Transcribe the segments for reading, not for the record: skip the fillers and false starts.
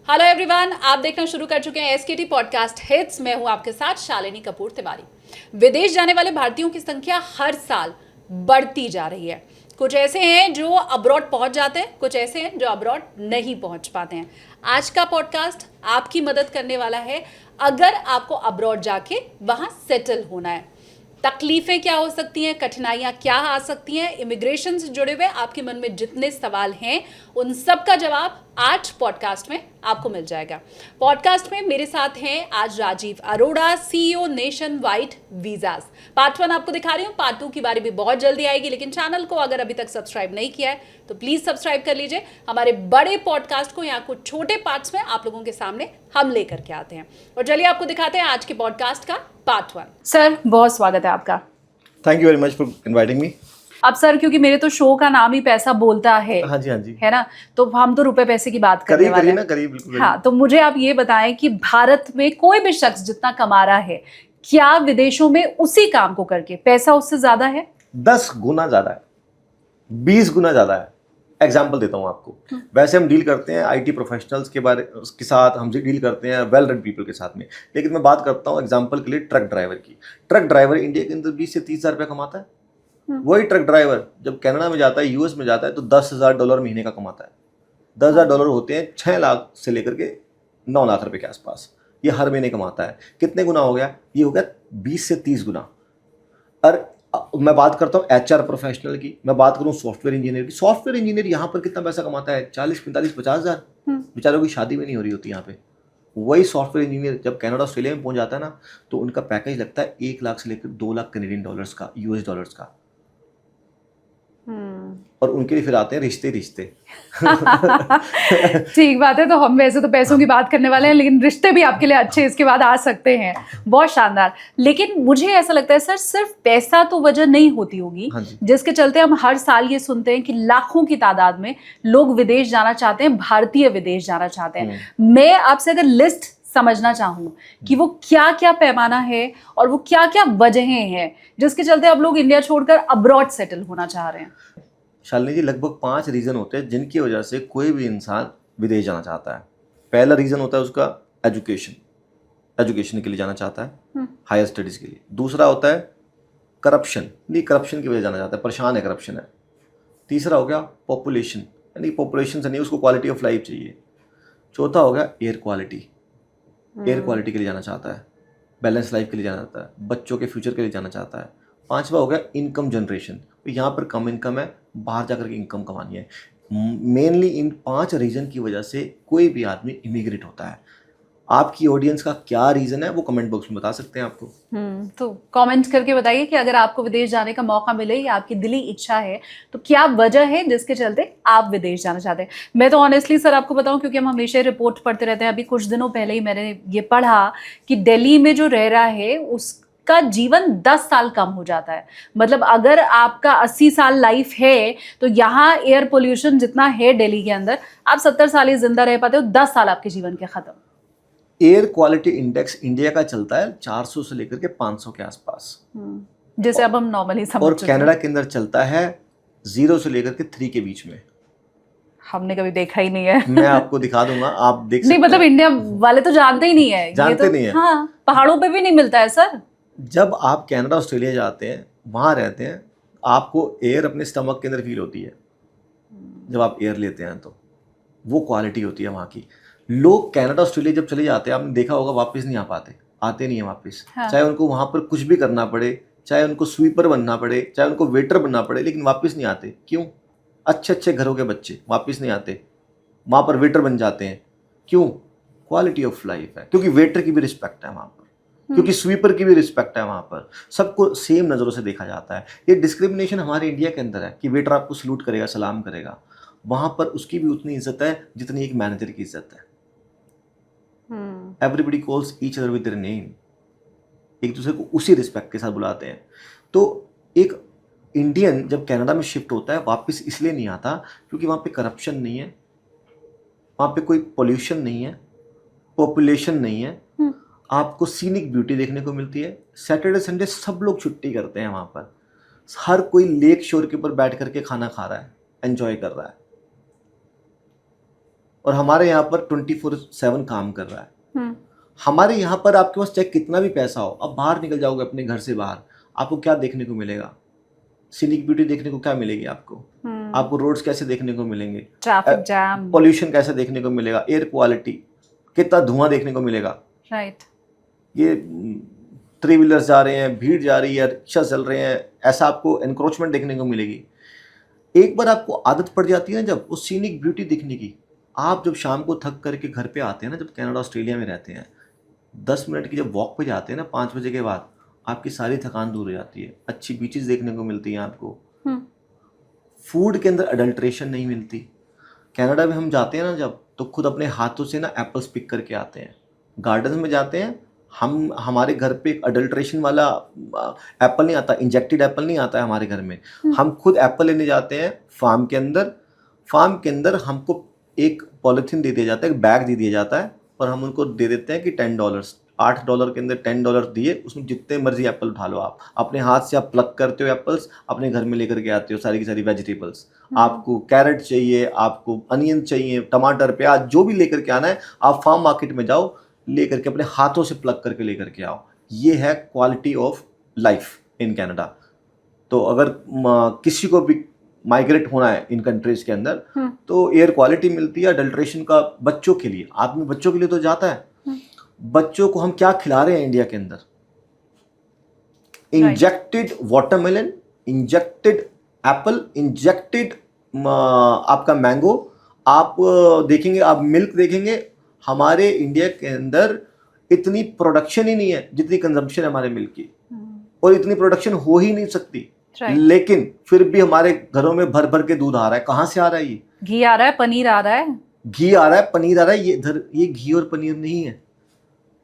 Hello everyone, आप देखना शुरू कर चुके हैं एसकेटी पॉडकास्ट हिट्स। मैं हूं आपके साथ शालिनी कपूर तिवारी। विदेश जाने वाले भारतीयों की संख्या हर साल बढ़ती जा रही है। कुछ ऐसे हैं जो अब्रॉड पहुंच जाते हैं, कुछ ऐसे हैं जो अब्रॉड नहीं पहुंच पाते हैं। आज का पॉडकास्ट आपकी मदद करने वाला है अगर आपको अब्रॉड जाके वहां सेटल होना है। तकलीफें क्या हो सकती हैं, कठिनाइयां क्या आ सकती हैं, इमिग्रेशन से जुड़े हुए आपके मन में जितने सवाल हैं उन सब का जवाब आज पॉडकास्ट में आपको मिल जाएगा। पॉडकास्ट में मेरे साथ हैं आज Rajiv Arora, CEO nation wide visas. Part 1 आपको दिखा रही हूँ, पार्ट 2 की बारी भी बहुत जल्दी आएगी। लेकिन चैनल को अगर अभी तक सब्सक्राइब नहीं किया है तो प्लीज सब्सक्राइब कर लीजिए। हमारे बड़े पॉडकास्ट को यहाँ कुछ छोटे पार्ट्स में आप लोगों के सामने हम लेकर के आते हैं। और चलिए आपको दिखाते हैं आज के पॉडकास्ट का पार्ट 1। सर, बहुत स्वागत है आपका। Thank you very much for inviting me. अब सर, क्योंकि मेरे तो शो का नाम ही पैसा बोलता है, हाँ जी, है ना, तो हम तो रुपए पैसे की बात करने वाले हैं। करिए बिल्कुल। हाँ, तो मुझे आप ये बताएं कि भारत में कोई भी शख्स जितना कमा रहा है, क्या विदेशों में उसी काम को करके पैसा उससे ज्यादा है? 10 गुना ज्यादा है, 20 गुना ज्यादा है। एग्जाम्पल देता हूँ आपको। वैसे हम डील करते हैं आईटी प्रोफेशनल्स के साथ, हम डील करते हैं वेल रन पीपल के साथ में। लेकिन मैं बात करता हूँ एग्जाम्पल के लिए ट्रक ड्राइवर की। ट्रक ड्राइवर इंडिया के अंदर 20 से 30 हज़ार रुपया कमाता है। वही ट्रक ड्राइवर जब कनाडा में जाता है, यूएस में जाता है, तो $10,000 महीने का कमाता है। $10,000 होते हैं 6 लाख से लेकर के 9 लाख रुपए के आसपास। ये हर महीने कमाता है। कितने गुना हो गया? ये हो गया 20 से 30 गुना। और मैं बात करता हूँ एचआर प्रोफेशनल की, मैं बात करूँ सॉफ्टवेयर इंजीनियर की। सॉफ्टवेयर इंजीनियर यहाँ पर कितना पैसा कमाता है? 40, 45, 50 हज़ार। बेचारों की शादी भी नहीं हो रही होती यहाँ पे। वही सॉफ्टवेयर इंजीनियर जब कनाडा ऑस्ट्रेलिया में पहुंच जाता है ना, तो उनका पैकेज लगता है 1 लाख से लेकर 2 लाख कनेडियन डॉलर्स का, यूएस डॉलर्स का। और उनके लिए फिर आते हैं रिश्ते। ठीक बात है। तो हम वैसे तो पैसों की बात करने वाले हैं, लेकिन रिश्ते भी आपके लिए अच्छे इसके बाद आ सकते हैं। बहुत शानदार। लेकिन मुझे ऐसा लगता है सर, सिर्फ पैसा तो वजह नहीं होती होगी जिसके चलते हम हर साल ये सुनते हैं कि लाखों की तादाद में लोग विदेश जाना चाहते हैं, भारतीय विदेश जाना चाहते हैं। मैं आपसे अगर लिस्ट समझना चाहूँ कि वो क्या क्या पैमाना है और वो क्या क्या वजहें हैं जिसके चलते अब लोग इंडिया छोड़कर अब्रॉड सेटल होना चाह रहे हैं। शालिनी जी, लगभग 5 रीज़न होते हैं जिनकी वजह से कोई भी इंसान विदेश जाना चाहता है। पहला रीज़न होता है उसका एजुकेशन के लिए जाना चाहता है, हायर स्टडीज़ के लिए। दूसरा होता है करप्शन की वजह जाना चाहता है, परेशान है, करप्शन है। तीसरा हो गया पॉपुलेशन, यानी पॉपुलेशन से नहीं, उसको क्वालिटी ऑफ लाइफ चाहिए। चौथा हो गया एयर क्वालिटी के लिए जाना चाहता है, बैलेंस लाइफ के लिए जाना चाहता है, बच्चों के फ्यूचर के लिए जाना चाहता है। पांचवा हो गया इनकम जनरेशन, यहाँ पर कम इनकम है, बाहर जाकर के इनकम कमानी है। मेनली इन 5 रीज़न की वजह से कोई भी आदमी इमिग्रेट होता है। आपकी ऑडियंस का क्या रीज़न है वो कमेंट बॉक्स में बता सकते हैं आपको। तो कमेंट करके बताइए कि अगर आपको विदेश जाने का मौका मिले या आपकी दिली इच्छा है तो क्या वजह है जिसके चलते आप विदेश जाना चाहते हैं। मैं तो ऑनेस्टली सर आपको बताऊं, क्योंकि हम हमेशा रिपोर्ट पढ़ते रहते हैं। अभी कुछ दिनों पहले ही मैंने ये पढ़ा कि दिल्ली में जो रह रहा है उसका जीवन 10 साल कम हो जाता है। मतलब अगर आपका 80 साल लाइफ है तो यहाँ एयर पोल्यूशन जितना है दिल्ली के अंदर, आप 70 साल ही जिंदा रह पाते हो, 10 साल आपके जीवन के खत्म। एयर क्वालिटी इंडेक्स इंडिया का चलता है 400 से लेकर के 500 के आसपास, जैसे अब हम नॉर्मली समझ और चुके हैं। कनाडा के अंदर चलता है 0 से लेकर के 3 के बीच में। हमने कभी देखा ही नहीं है। मैं आपको दिखा दूंगा, आप देख सकते नहीं, मतलब इंडिया वाले तो जानते ही नहीं है, जानते ये तो नहीं है। हाँ, पहाड़ों पे भी नहीं मिलता है सर। जब आप कनाडा ऑस्ट्रेलिया जाते हैं, वहाँ रहते हैं, आपको एयर अपने स्टमक के अंदर फील होती है। जब आप एयर लेते हैं तो वो क्वालिटी होती है वहाँ की। लोग कनाडा ऑस्ट्रेलिया जब चले जाते हैं, आपने देखा होगा, वापस नहीं आ पाते, आते नहीं है वापस। हाँ। चाहे उनको वहाँ पर कुछ भी करना पड़े, चाहे उनको स्वीपर बनना पड़े, चाहे उनको वेटर बनना पड़े, लेकिन वापस नहीं आते। क्यों? अच्छे अच्छे घरों के बच्चे वापस नहीं आते, वहाँ पर वेटर बन जाते हैं। क्यों? क्वालिटी ऑफ लाइफ है, क्योंकि वेटर की भी रिस्पेक्ट है वहाँ पर, क्योंकि स्वीपर की भी रिस्पेक्ट है वहाँ पर। सबको सेम नज़रों से देखा जाता है। ये डिस्क्रिमिनेशन हमारे इंडिया के अंदर है कि वेटर आपको सलूट करेगा, सलाम करेगा। वहाँ पर उसकी भी उतनी इज्जत है जितनी एक मैनेजर की इज्जत है। Everybody calls each other with their name, एक दूसरे को उसी रिस्पेक्ट के साथ बुलाते हैं। तो एक इंडियन जब कनाडा में शिफ्ट होता है, वापस इसलिए नहीं आता क्योंकि वहाँ पे करप्शन नहीं है, वहाँ पे कोई पोल्यूशन नहीं है, पॉपुलेशन नहीं है, आपको सीनिक ब्यूटी देखने को मिलती है। सैटरडे संडे सब लोग छुट्टी करते हैं वहाँ पर, हर कोई लेक शोर के ऊपर बैठ करके खाना खा रहा है, एंजॉय कर रहा है। और हमारे यहाँ पर 24/7 काम कर रहा है। हमारे यहाँ पर आपके पास चाहे कितना भी पैसा हो, अब बाहर निकल जाओगे अपने घर से बाहर, आपको क्या देखने को मिलेगा? सीनिक ब्यूटी देखने को क्या मिलेगी आपको? आपको रोड्स कैसे देखने को मिलेंगे? ट्रैफिक जैम, पॉल्यूशन कैसे देखने को मिलेगा? एयर क्वालिटी, कितना धुआं देखने को मिलेगा? राइट। ये 3 व्हीलर्स जा रहे हैं, भीड़ जा रही है, रिक्शा चल रहे हैं, ऐसा आपको एनक्रोचमेंट देखने को मिलेगी। एक बार आपको आदत पड़ जाती है ना जब उस सीनिक ब्यूटी दिखने की, आप जब शाम को थक करके घर पे आते हैं ना, जब कनाडा ऑस्ट्रेलिया में रहते हैं, 10 मिनट की जब वॉक पे जाते हैं ना 5 बजे के बाद, आपकी सारी थकान दूर हो जाती है। अच्छी बीचेस देखने को मिलती हैं आपको। फूड के अंदर अडल्ट्रेशन नहीं मिलती। कनाडा में हम जाते हैं ना जब, तो खुद अपने हाथों से ना एप्पल्स पिक करके आते हैं। गार्डन में जाते हैं हम, हमारे घर पे एक अडल्ट्रेशन वाला एप्पल नहीं आता, इंजेक्टेड एप्पल नहीं आता है हमारे घर में। हम खुद एप्पल लेने जाते हैं फार्म के अंदर। फार्म के अंदर हमको एक पॉलिथीन दे दिया जाता है, एक बैग दे दिया जाता है, और हम उनको दे देते हैं कि $10, $8 के अंदर $10 दिए, उसमें जितने मर्जी एप्पल उठा लो। आप अपने हाथ से आप प्लग करते हो एप्पल्स, अपने घर में लेकर के आते हो सारी की सारी वेजिटेबल्स। आपको कैरेट चाहिए, आपको अनियन चाहिए, टमाटर, प्याज, जो भी लेकर के आना है, आप फार्म मार्केट में जाओ, लेकर के अपने हाथों से प्लग करके लेकर के आओ। ये है quality of life in Canada. तो अगर किसी को भी माइग्रेट होना है इन कंट्रीज के अंदर, तो एयर क्वालिटी मिलती है। अडल्ट्रेशन का बच्चों के लिए, आदमी बच्चों के लिए तो जाता है। बच्चों को हम क्या खिला रहे हैं इंडिया के अंदर? Injected watermelon, injected Apple, injected आपका मैंगो। आप देखेंगे, आप मिल्क देखेंगे, हमारे इंडिया के अंदर इतनी प्रोडक्शन ही नहीं है जितनी कंजम्पशन है हमारे मिल्क की, और इतनी प्रोडक्शन हो ही नहीं सकती। लेकिन फिर भी हमारे घरों में भर भर के दूध आ रहा है। कहाँ से आ रहा है? ये घी आ रहा है, पनीर आ रहा है, घी आ रहा है, पनीर आ रहा है। ये घी और पनीर नहीं है।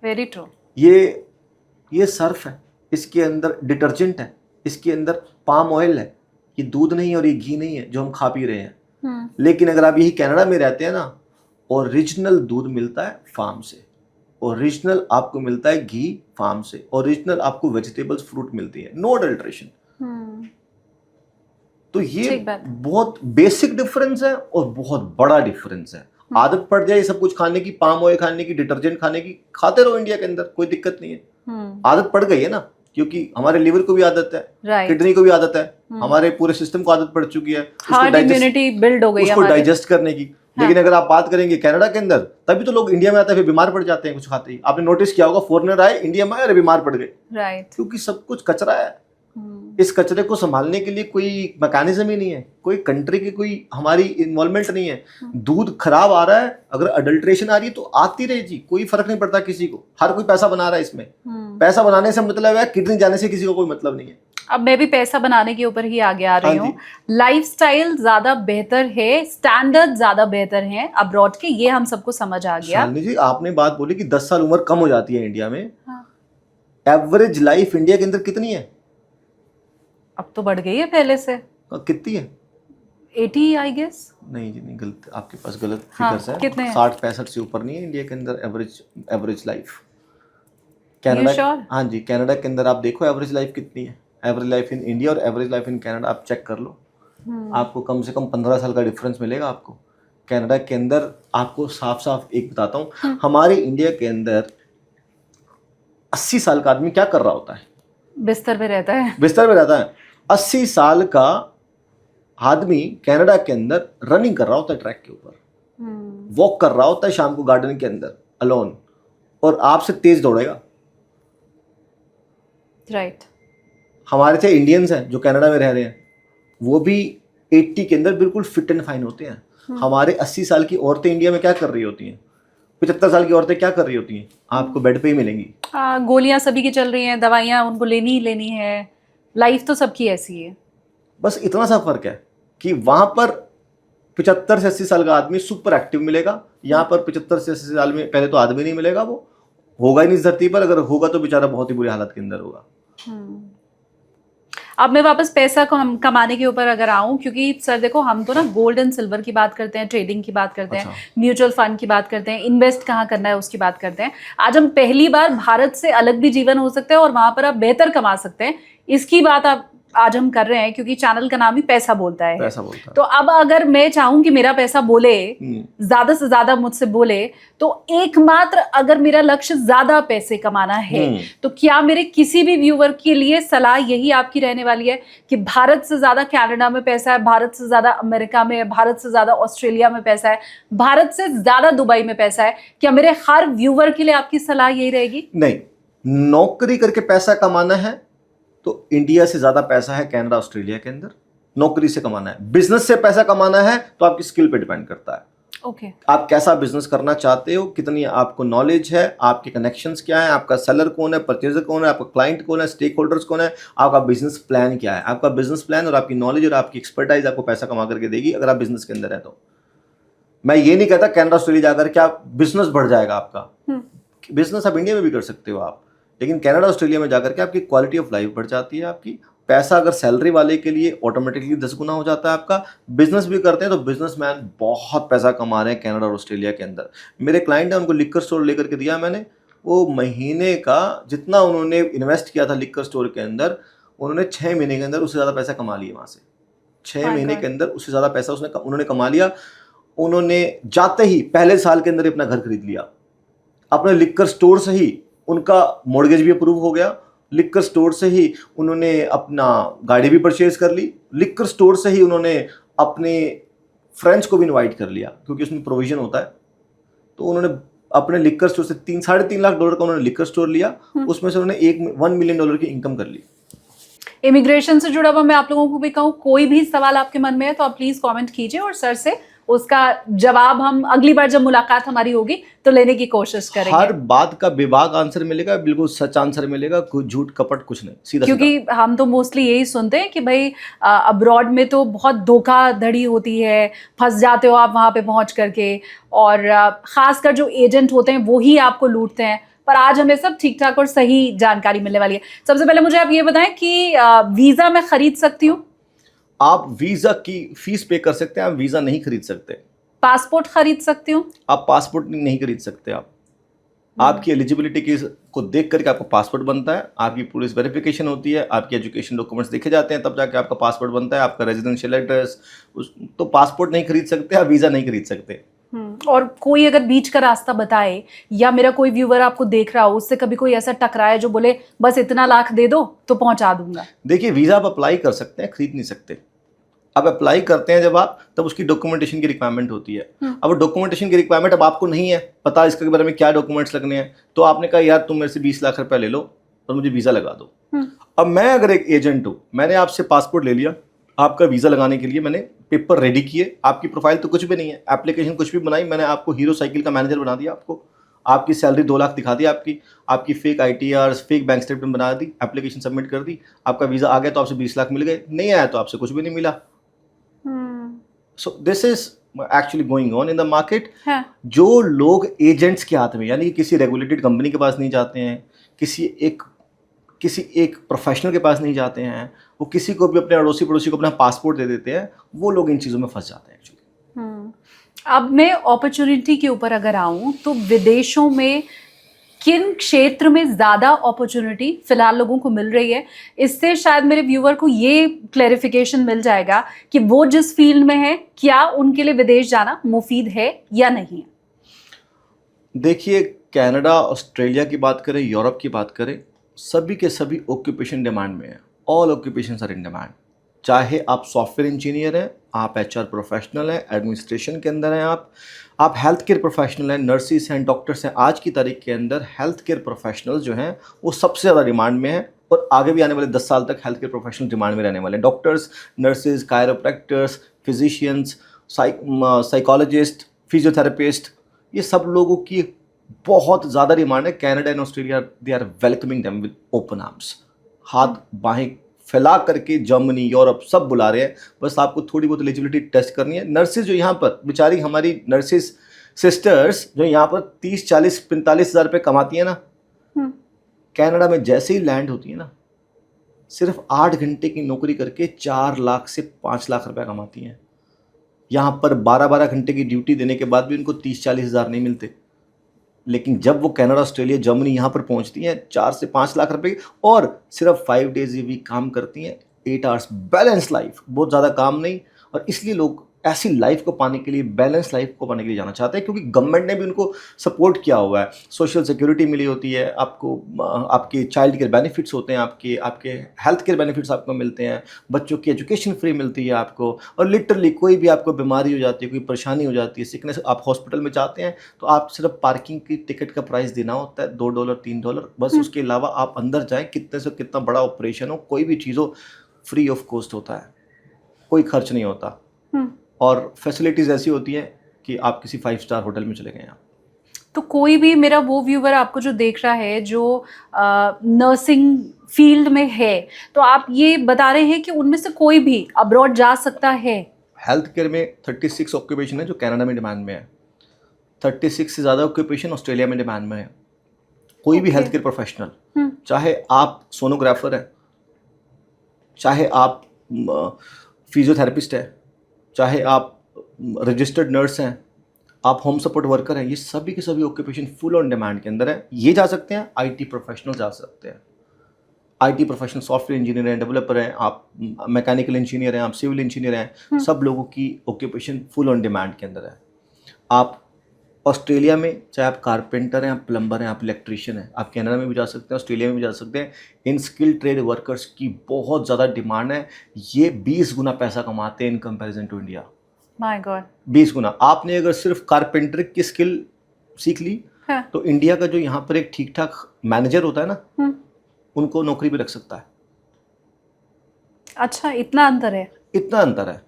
Very true. ये सर्फ है, इसके अंदर डिटर्जेंट है, इसके अंदर पाम ऑयल है। ये दूध नहीं और ये घी नहीं है जो हम खा पी रहे हैं। लेकिन अगर आप यही कनाडा में रहते हैं ना, ओरिजिनल दूध मिलता है फार्म से, ओरिजिनल आपको मिलता है घी फार्म से, ओरिजिनल आपको वेजिटेबल्स, फ्रूट मिलती है, नो अडल्ट्रेशन। तो ये बहुत बेसिक डिफरेंस है और बहुत बड़ा डिफरेंस है। आदत पड़ जाए सब कुछ खाने की, पाम ऑयल खाने की, डिटर्जेंट खाने की, खाते रहो इंडिया के अंदर, कोई दिक्कत नहीं है। आदत पड़ गई है ना, क्योंकि हमारे लिवर को भी आदत है, किडनी को भी आदत है, हमारे पूरे सिस्टम को आदत पड़ चुकी है, हार्ट इम्यूनिटी बिल्ड हो गई है उसको डाइजेस्ट करने की। लेकिन अगर आप बात करेंगे कनाडा के अंदर, तभी तो लोग इंडिया में आते हैं फिर बीमार पड़ जाते हैं कुछ खाते ही। आपने नोटिस किया होगा, फॉरेनर आए इंडिया में और बीमार पड़ गए, क्योंकि सब कुछ कचरा है। इस कचरे को संभालने के लिए कोई मैकेनिज्म ही नहीं है, कोई कंट्री की कोई हमारी इन्वॉल्वमेंट नहीं है। दूध खराब आ रहा है, अगर अडल्ट्रेशन आ रही है तो आती रहे जी, कोई फर्क नहीं पड़ता किसी को। हर कोई पैसा बना रहा है इसमें। पैसा बनाने से मतलब है, किडनी जाने से किसी को कोई मतलब नहीं है। अब मैं भी पैसा बनाने के ऊपर ही आगे आ रही हूँ। लाइफस्टाइल ज्यादा बेहतर है, स्टैंडर्ड ज्यादा बेहतर है अब्रॉड के, ये हम सबको समझ आ गया। शालिनी जी, आपने बात बोली कि 10 साल उम्र कम हो जाती है इंडिया में। एवरेज लाइफ इंडिया के अंदर कितनी है? अब तो बढ़ गई है पहले से। कितनी है? 80 आई गेस। नहीं जी, नहीं, गलत, आपके पास गलत फिगर्स है। 60-65 से ऊपर नहीं है इंडिया के अंदर एवरेज लाइफ। कनाडा, हाँ जी, कनाडा के अंदर आप देखो एवरेज लाइफ कितनी है। एवरेज लाइफ इन इंडिया और एवरेज लाइफ इन कनाडा आप चेक कर लो, आपको कम से कम 15 साल का डिफरेंस मिलेगा आपको। कनाडा के अंदर आपको साफ साफ एक बताता हूँ, हमारे इंडिया के अंदर 80 साल का आदमी क्या कर रहा होता है? बिस्तर पे रहता है। बिस्तर पे रहता है। 80 साल का आदमी कनाडा के अंदर रनिंग कर रहा होता है, ट्रैक के ऊपर वॉक कर रहा होता है शाम को गार्डन के अंदर अलोन, और आपसे तेज दौड़ेगा। राइट। हमारे से इंडियंस हैं जो कनाडा में रह रहे हैं, वो भी 80 के अंदर बिल्कुल फिट एंड फाइन होते हैं। हमारे 80 साल की औरतें इंडिया में क्या कर रही होती हैं? 75 साल की औरतें क्या कर रही होती हैं? आपको बेड पे ही मिलेंगी। गोलियां सभी की चल रही हैं, दवाइयां उनको लेनी ही लेनी है, लाइफ तो सबकी ऐसी है। बस इतना सा फर्क है कि वहां पर 75 से 80 साल का आदमी सुपर एक्टिव मिलेगा, यहाँ पर 75 से 80 साल में पहले तो आदमी नहीं मिलेगा, वो होगा ही नहीं इस धरती पर। अगर होगा तो बेचारा बहुत ही बुरी हालत के अंदर होगा। अब मैं वापस पैसा कमाने के ऊपर अगर आऊं, क्योंकि सर देखो, हम तो ना गोल्ड एंड सिल्वर की बात करते हैं, ट्रेडिंग की बात करते हैं, म्यूचुअल फंड की बात करते हैं, इन्वेस्ट कहाँ करना है उसकी बात करते हैं। आज हम पहली बार भारत से अलग भी जीवन हो सकता है और वहां पर आप बेहतर कमा सकते हैं, इसकी बात आप आज हम कर रहे हैं क्योंकि चैनल का नाम ही पैसा बोलता है। पैसा बोलता है। तो अब अगर मैं चाहूं कि मेरा पैसा बोले, ज्यादा से ज्यादा मुझसे बोले, तो एकमात्र अगर मेरा लक्ष्य ज्यादा पैसे कमाना है, तो क्या मेरे किसी भी व्यूअर के लिए सलाह यही आपकी रहने वाली है कि भारत से ज्यादा कनाडा में पैसा है, भारत से ज्यादा अमेरिका में है, भारत से ज्यादा ऑस्ट्रेलिया में पैसा है, भारत से ज्यादा दुबई में पैसा है? क्या मेरे हर व्यूअर के लिए आपकी सलाह यही रहेगी? नहीं, नौकरी करके पैसा कमाना है तो इंडिया से ज्यादा पैसा है कनाडा ऑस्ट्रेलिया के अंदर। नौकरी से कमाना है, बिजनेस से पैसा कमाना है तो आपकी स्किल पे डिपेंड करता है। आप कैसा बिजनेस करना चाहते हो, कितनी आपको नॉलेज है, आपके कनेक्शंस क्या है, आपका सेलर कौन है, परचेजर कौन है, आपका क्लाइंट कौन है, स्टेक होल्डर्स कौन है, आपका बिजनेस प्लान क्या है। आपका बिजनेस प्लान और आपकी नॉलेज और आपकी एक्सपर्टाइज आपको पैसा कमा करके देगी अगर आप बिजनेस के अंदर है तो। मैं ये नहीं कहता कनाडा ऑस्ट्रेलिया जाकर के आप बिजनेस बढ़ जाएगा आपका। बिजनेस आप इंडिया में भी कर सकते हो आप, लेकिन कनाडा ऑस्ट्रेलिया में जाकर के आपकी क्वालिटी ऑफ लाइफ बढ़ जाती है। आपकी पैसा अगर सैलरी वाले के लिए ऑटोमेटिकली 10 गुना हो जाता है आपका। बिजनेस भी करते हैं तो बिजनेसमैन बहुत पैसा कमा रहे हैं कनाडा और ऑस्ट्रेलिया के अंदर। मेरे क्लाइंट है, उनको लिक्कर स्टोर लेकर के दिया मैंने, वो महीने का जितना उन्होंने इन्वेस्ट किया था लिक्कर स्टोर के अंदर, उन्होंने 6 महीने के अंदर उससे ज़्यादा पैसा कमा लिया वहाँ से। 6 महीने के अंदर उससे ज़्यादा पैसा उन्होंने कमा लिया। उन्होंने जाते ही पहले साल के अंदर अपना घर खरीद लिया। अपने लिक्कर स्टोर से ही उनका मॉर्गेज भी अप्रूव हो गया। लिक्कर स्टोर से ही उन्होंने अपना गाड़ी भी परचेज कर ली। लिक्कर स्टोर से ही उन्होंने अपने फ्रेंड्स को भी इनवाइट कर लिया क्योंकि उसमें प्रोविजन होता है। तो उन्होंने अपने लिक्कर स्टोर से $3.5 लाख का उन्होंने लिक्कर स्टोर लिया। उसमें से उन्होंने $1 मिलियन की इनकम कर ली। इमिग्रेशन से जुड़ा हुआ मैं आप लोगों को भी कहूँ, कोई भी सवाल आपके मन में है तो आप प्लीज कमेंट कीजिए और सर से उसका जवाब हम अगली बार जब मुलाकात हमारी होगी तो लेने की कोशिश करेंगे। हर बात का बेबाक आंसर मिलेगा, बिल्कुल सच आंसर मिलेगा, कुछ झूठ कपट कुछ नहीं, सीधा क्योंकि सीधा। हम तो मोस्टली यही सुनते हैं कि भाई अब्रॉड में तो बहुत धोखाधड़ी होती है, फंस जाते हो आप वहाँ पे पहुँच करके, और खासकर जो एजेंट होते हैं वो ही आपको लूटते हैं। पर आज हमें सब ठीक ठाक और सही जानकारी मिलने वाली है। सबसे पहले मुझे आप ये बताएं कि वीज़ा मैं खरीद सकती हूँ? आप वीजा की फीस पे कर सकते हैं, आप वीजा नहीं खरीद सकते। पासपोर्ट खरीद सकती हूँ? आप पासपोर्ट नहीं खरीद सकते। आपकी एलिजिबिलिटी को देख करके आपका पासपोर्ट बनता है, आपकी पुलिस वेरिफिकेशन होती है, आपके एजुकेशन डॉक्यूमेंट्स देखे जाते हैं, तब जाके आपका पासपोर्ट बनता है, आपका रेजिडेंशियल एड्रेस। तो पासपोर्ट नहीं खरीद सकते, आप वीजा नहीं खरीद सकते। और कोई अगर बीच का रास्ता बताए, या मेरा कोई व्यूअर आपको देख रहा हो, उससे कभी कोई ऐसा टकराए जो बोले बस इतना लाख दे दो तो पहुंचा दूंगा? देखिए, वीजा आप अप्लाई कर सकते हैं, खरीद नहीं सकते। अब अप्लाई करते हैं जब आप, तब उसकी डॉक्यूमेंटेशन की रिक्वायरमेंट होती है। अब डॉक्यूमेंटेशन की रिक्वायरमेंट अब आपको नहीं है पता इसके बारे में क्या डॉक्यूमेंट्स लगने हैं, तो आपने कहा यार तुम मेरे से 20 लाख रुपए ले लो और मुझे वीज़ा लगा दो। अब मैं अगर एक एजेंट हूँ, मैंने आपसे पासपोर्ट ले लिया, आपका वीज़ा लगाने के लिए मैंने पेपर रेडी किए, आपकी प्रोफाइल तो कुछ भी नहीं है, एप्लीकेशन कुछ भी बनाई, मैंने आपको हीरो साइकिल का मैनेजर बना दिया, आपकी सैलरी 2 लाख दिखा दी, आपकी fake ITRs, fake bank statement बना दी, एप्लीकेशन सबमिट कर दी, आपका वीज़ा आ गया तो आपसे 20 लाख मिल गए, नहीं आया तो आपसे कुछ भी नहीं मिला। So this is actually going on in the market. जो लोग एजेंट्स के हाथ में, यानी कि किसी रेगुलेटेड कंपनी के पास नहीं जाते हैं, किसी एक प्रोफेशनल के पास नहीं जाते हैं, वो किसी को भी अपने अड़ोसी पड़ोसी को अपना पासपोर्ट दे देते हैं, वो लोग इन चीज़ों में फंस जाते हैं एक्चुअली। अब मैं अपॉर्चुनिटी के ऊपर अगर आऊँ तो विदेशों में किन क्षेत्र में ज़्यादा अपॉर्चुनिटी फिलहाल लोगों को मिल रही है, इससे शायद मेरे व्यूअर को ये क्लैरिफिकेशन मिल जाएगा कि वो जिस फील्ड में है क्या उनके लिए विदेश जाना मुफीद है या नहीं। देखिए, कनाडा, ऑस्ट्रेलिया की बात करें, यूरोप की बात करें, सभी के सभी ऑक्यूपेशन डिमांड में है। All occupations are in demand. चाहे आप सॉफ्टवेयर इंजीनियर हैं, आप HR प्रोफेशनल हैं, एडमिनिस्ट्रेशन के अंदर हैं, आप हेल्थ केयर प्रोफेशनल हैं, नर्सिस हैं, डॉक्टर्स हैं। आज की तारीख के अंदर हेल्थ केयर प्रोफेशनल्स जो हैं वो सबसे ज़्यादा डिमांड में हैं, और आगे भी आने वाले 10 साल तक हेल्थ केयर प्रोफेशनल डिमांड में रहने वाले हैं। Doctors, nurses, chiropractors, physicians, psychologist, physiotherapist, ये सब लोगों की बहुत ज़्यादा डिमांड है। Canada and Australia, they are welcoming them with open arms. हाथ बाहें फैला करके जर्मनी, यूरोप सब बुला रहे हैं, बस आपको थोड़ी बहुत एलिजिबिलिटी टेस्ट करनी है। नर्सेज जो यहाँ पर बेचारी हमारी नर्सेज सिस्टर्स जो यहाँ पर 30, 40, 45 हज़ार रुपये कमाती है ना, कनाडा में जैसे ही लैंड होती है ना, सिर्फ 8 घंटे की नौकरी करके 4 लाख से 5 लाख रुपये कमाती हैं। यहाँ पर 12-12 घंटे की ड्यूटी देने के बाद भी उनको 30-40 हज़ार नहीं मिलते, लेकिन जब वो कनाडा, ऑस्ट्रेलिया, जर्मनी यहाँ पर पहुँचती हैं 4 से 5 लाख रुपए, और सिर्फ 5 डेज ए वीक काम करती हैं, 8 आवर्स बैलेंस लाइफ, बहुत ज़्यादा काम नहीं, और इसलिए लोग ऐसी लाइफ को पाने के लिए, बैलेंस लाइफ को पाने के लिए जाना चाहते हैं, क्योंकि गवर्नमेंट ने भी उनको सपोर्ट किया हुआ है। सोशल सिक्योरिटी मिली होती है आपको, आपके चाइल्ड केयर बेनिफिट्स होते हैं, आपके हेल्थ केयर बेनिफिट्स आपको मिलते हैं, बच्चों की एजुकेशन फ्री मिलती है आपको, और लिटरली कोई भी आपको बीमारी हो जाती है, कोई परेशानी हो जाती है, सिकनेस, आप हॉस्पिटल में जाते हैं तो आप सिर्फ पार्किंग की टिकट का प्राइस देना होता है, $2 $3, बस। उसके अलावा आप अंदर जाएँ, कितने से कितना बड़ा ऑपरेशन हो, कोई भी चीज़ हो, फ्री ऑफ कॉस्ट होता है, कोई खर्च नहीं होता। और फैसिलिटीज़ ऐसी होती हैं कि आप किसी 5 स्टार होटल में चले गए हैं। तो कोई भी मेरा वो व्यूअर आपको जो देख रहा है जो नर्सिंग फील्ड में है, तो आप ये बता रहे हैं कि उनमें से कोई भी अब्रॉड जा सकता है? हेल्थ केयर में 36 ऑक्यूपेशन है जो कनाडा में डिमांड में है, 36 से ज़्यादा ऑक्यूपेशन ऑस्ट्रेलिया में डिमांड में है। कोई भी हेल्थ केयर प्रोफेशनल, चाहे आप सोनोग्राफर हैं, चाहे आप फिजियोथेरेपिस्ट हैं, चाहे आप रजिस्टर्ड नर्स हैं, आप होम सपोर्ट वर्कर हैं, ये सभी के सभी ऑक्यूपेशन फुल ऑन डिमांड के अंदर है। ये जा सकते हैं, आईटी प्रोफेशनल जा सकते हैं, आईटी प्रोफेशनल, सॉफ्टवेयर इंजीनियर हैं, डेवलपर हैं, आप मैकेनिकल इंजीनियर हैं, आप सिविल इंजीनियर हैं, सब लोगों की ऑक्यूपेशन फुल ऑन डिमांड के अंदर है। आप ऑस्ट्रेलिया में चाहे आप कारपेंटर हैं, आप प्लम्बर हैं, आप इलेक्ट्रीशियन हैं, आप कनाडा में भी जा सकते हैं, ऑस्ट्रेलिया में भी जा सकते हैं। इन स्किल ट्रेड वर्कर्स की बहुत ज़्यादा डिमांड है। ये 20 गुना पैसा कमाते हैं in comparison to India. My God, 20 गुना। आपने अगर सिर्फ कारपेंटर की स्किल सीख ली, हाँ। तो इंडिया का जो यहाँ पर एक ठीक ठाक मैनेजर होता है ना, उनको नौकरी पे रख सकता है। अच्छा, इतना अंतर है? इतना अंतर है।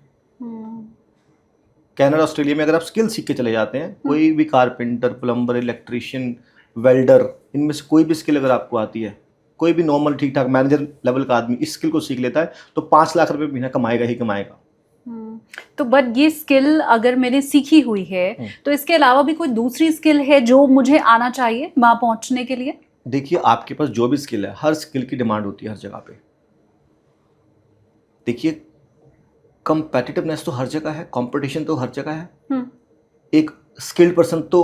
कनाडा ऑस्ट्रेलिया में अगर आप स्किल सीख के चले जाते हैं, कोई भी कारपेंटर, प्लम्बर, इलेक्ट्रीशियन, वेल्डर, इनमें से कोई भी स्किल अगर आपको आती है, कोई भी नॉर्मल ठीक ठाक मैनेजर लेवल का आदमी इस स्किल को सीख लेता है, तो 5 लाख रुपए महीना कमाएगा ही कमाएगा। तो बट ये स्किल अगर मैंने सीखी हुई है, तो इसके अलावा भी कोई दूसरी स्किल है जो मुझे आना चाहिए वहां पहुंचने के लिए? देखिए, आपके पास जो भी स्किल है, हर स्किल की डिमांड होती है हर जगह पे। देखिए, कंपेटिटिवनेस तो हर जगह है, कंपटीशन तो हर जगह है। एक स्किल्ड पर्सन तो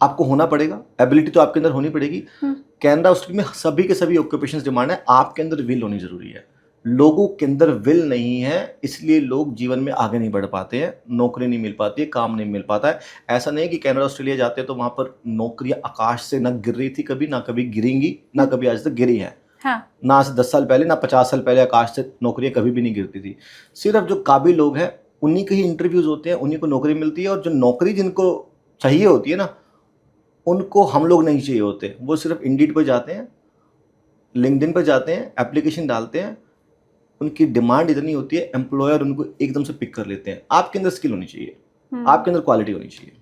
आपको होना पड़ेगा, एबिलिटी तो आपके अंदर होनी पड़ेगी। कनाडा ऑस्ट्रेलिया में सभी के सभी ऑक्यूपेशंस डिमांड है, आपके अंदर विल होनी जरूरी है। लोगों के अंदर विल नहीं है, इसलिए लोग जीवन में आगे नहीं बढ़ पाते हैं, नौकरी नहीं मिल पाती है, काम नहीं मिल पाता है। ऐसा नहीं है कि कनाडा ऑस्ट्रेलिया जाते हैं तो वहाँ पर नौकरियाँ आकाश से ना गिर रही थी कभी, ना कभी गिरेंगी, ना कभी आज तक गिरी है। हाँ। ना आज 10 साल पहले, ना 50 साल पहले आकाश से नौकरियाँ कभी भी नहीं गिरती थी। सिर्फ जो काबिल लोग हैं उन्हीं के ही इंटरव्यूज होते हैं, उन्हीं को नौकरी मिलती है, और जो नौकरी जिनको चाहिए होती है ना, उनको हम लोग नहीं चाहिए होते। वो सिर्फ इंडीड पर जाते हैं, लिंक्डइन पर जाते हैं, एप्लीकेशन डालते हैं, उनकी डिमांड इतनी होती है, एम्प्लॉयर उनको एकदम से पिक कर लेते हैं। आपके अंदर स्किल होनी चाहिए, आपके अंदर क्वालिटी होनी चाहिए।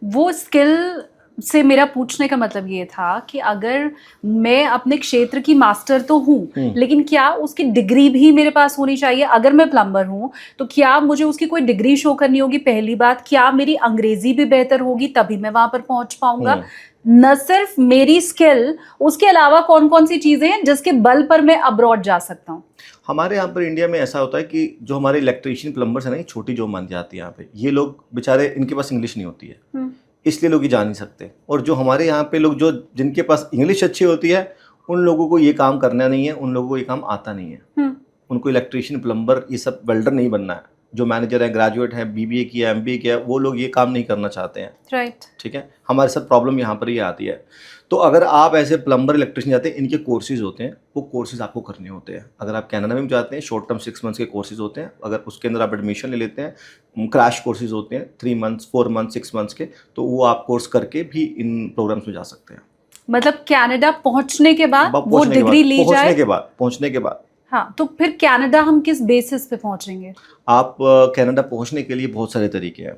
वो स्किल से मेरा पूछने का मतलब ये था कि अगर मैं अपने क्षेत्र की मास्टर तो हूँ, लेकिन क्या उसकी डिग्री भी मेरे पास होनी चाहिए? अगर मैं प्लम्बर हूँ तो क्या मुझे उसकी कोई डिग्री शो करनी होगी? पहली बात, क्या मेरी अंग्रेजी भी बेहतर होगी तभी मैं वहां पर पहुंच पाऊंगा? न सिर्फ मेरी स्किल, उसके अलावा कौन कौन सी चीजें हैं जिसके बल पर मैं अब्रॉड जा सकता हूँ? हमारे यहाँ पर इंडिया में ऐसा होता है कि जो हमारे इलेक्ट्रीशियन, प्लम्बर्स है ना, छोटी जॉब मान जाती है यहाँ पे। ये लोग बेचारे, इनके पास इंग्लिश नहीं होती है, इसलिए लोग ये जा नहीं सकते। और जो हमारे यहाँ पे लोग, जो जिनके पास इंग्लिश अच्छी होती है, उन लोगों को ये काम करना नहीं है, उन लोगों को ये काम आता नहीं है। उनको इलेक्ट्रीशियन, प्लम्बर, ये सब वेल्डर नहीं बनना है। जो मैनेजर है, ग्रेजुएट है, बीबीए किया, एमबीए किया, वो लोग ये काम नहीं करना चाहते हैं। राइट। ठीक है, हमारे साथ प्रॉब्लम यहाँ पर ये आती है। तो अगर आप ऐसे प्लम्बर, इलेक्ट्रीशियन जाते हैं, इनके कोर्सेज होते हैं, वो कोर्सेज आपको करने होते हैं। अगर आप कनाडा में जाते हैं, शॉर्ट टर्म 6 मंथ्स के कोर्सेज होते हैं, अगर उसके अंदर आप एडमिशन ले लेते हैं, क्रैश कोर्सेज होते हैं 3 मंथ्स, 4 मंथ्स, 6 मंथ्स के, तो वो आप कोर्स करके भी इन प्रोग्राम्स में जा सकते हैं। मतलब कनाडा पहुंचने के बाद वो डिग्री ली जाए? पहुंचने के बाद हाँ, तो फिर कनाडा हम किस बेसिस पे पहुंचेंगे? आप कनाडा पहुंचने के लिए बहुत सारे तरीके हैं।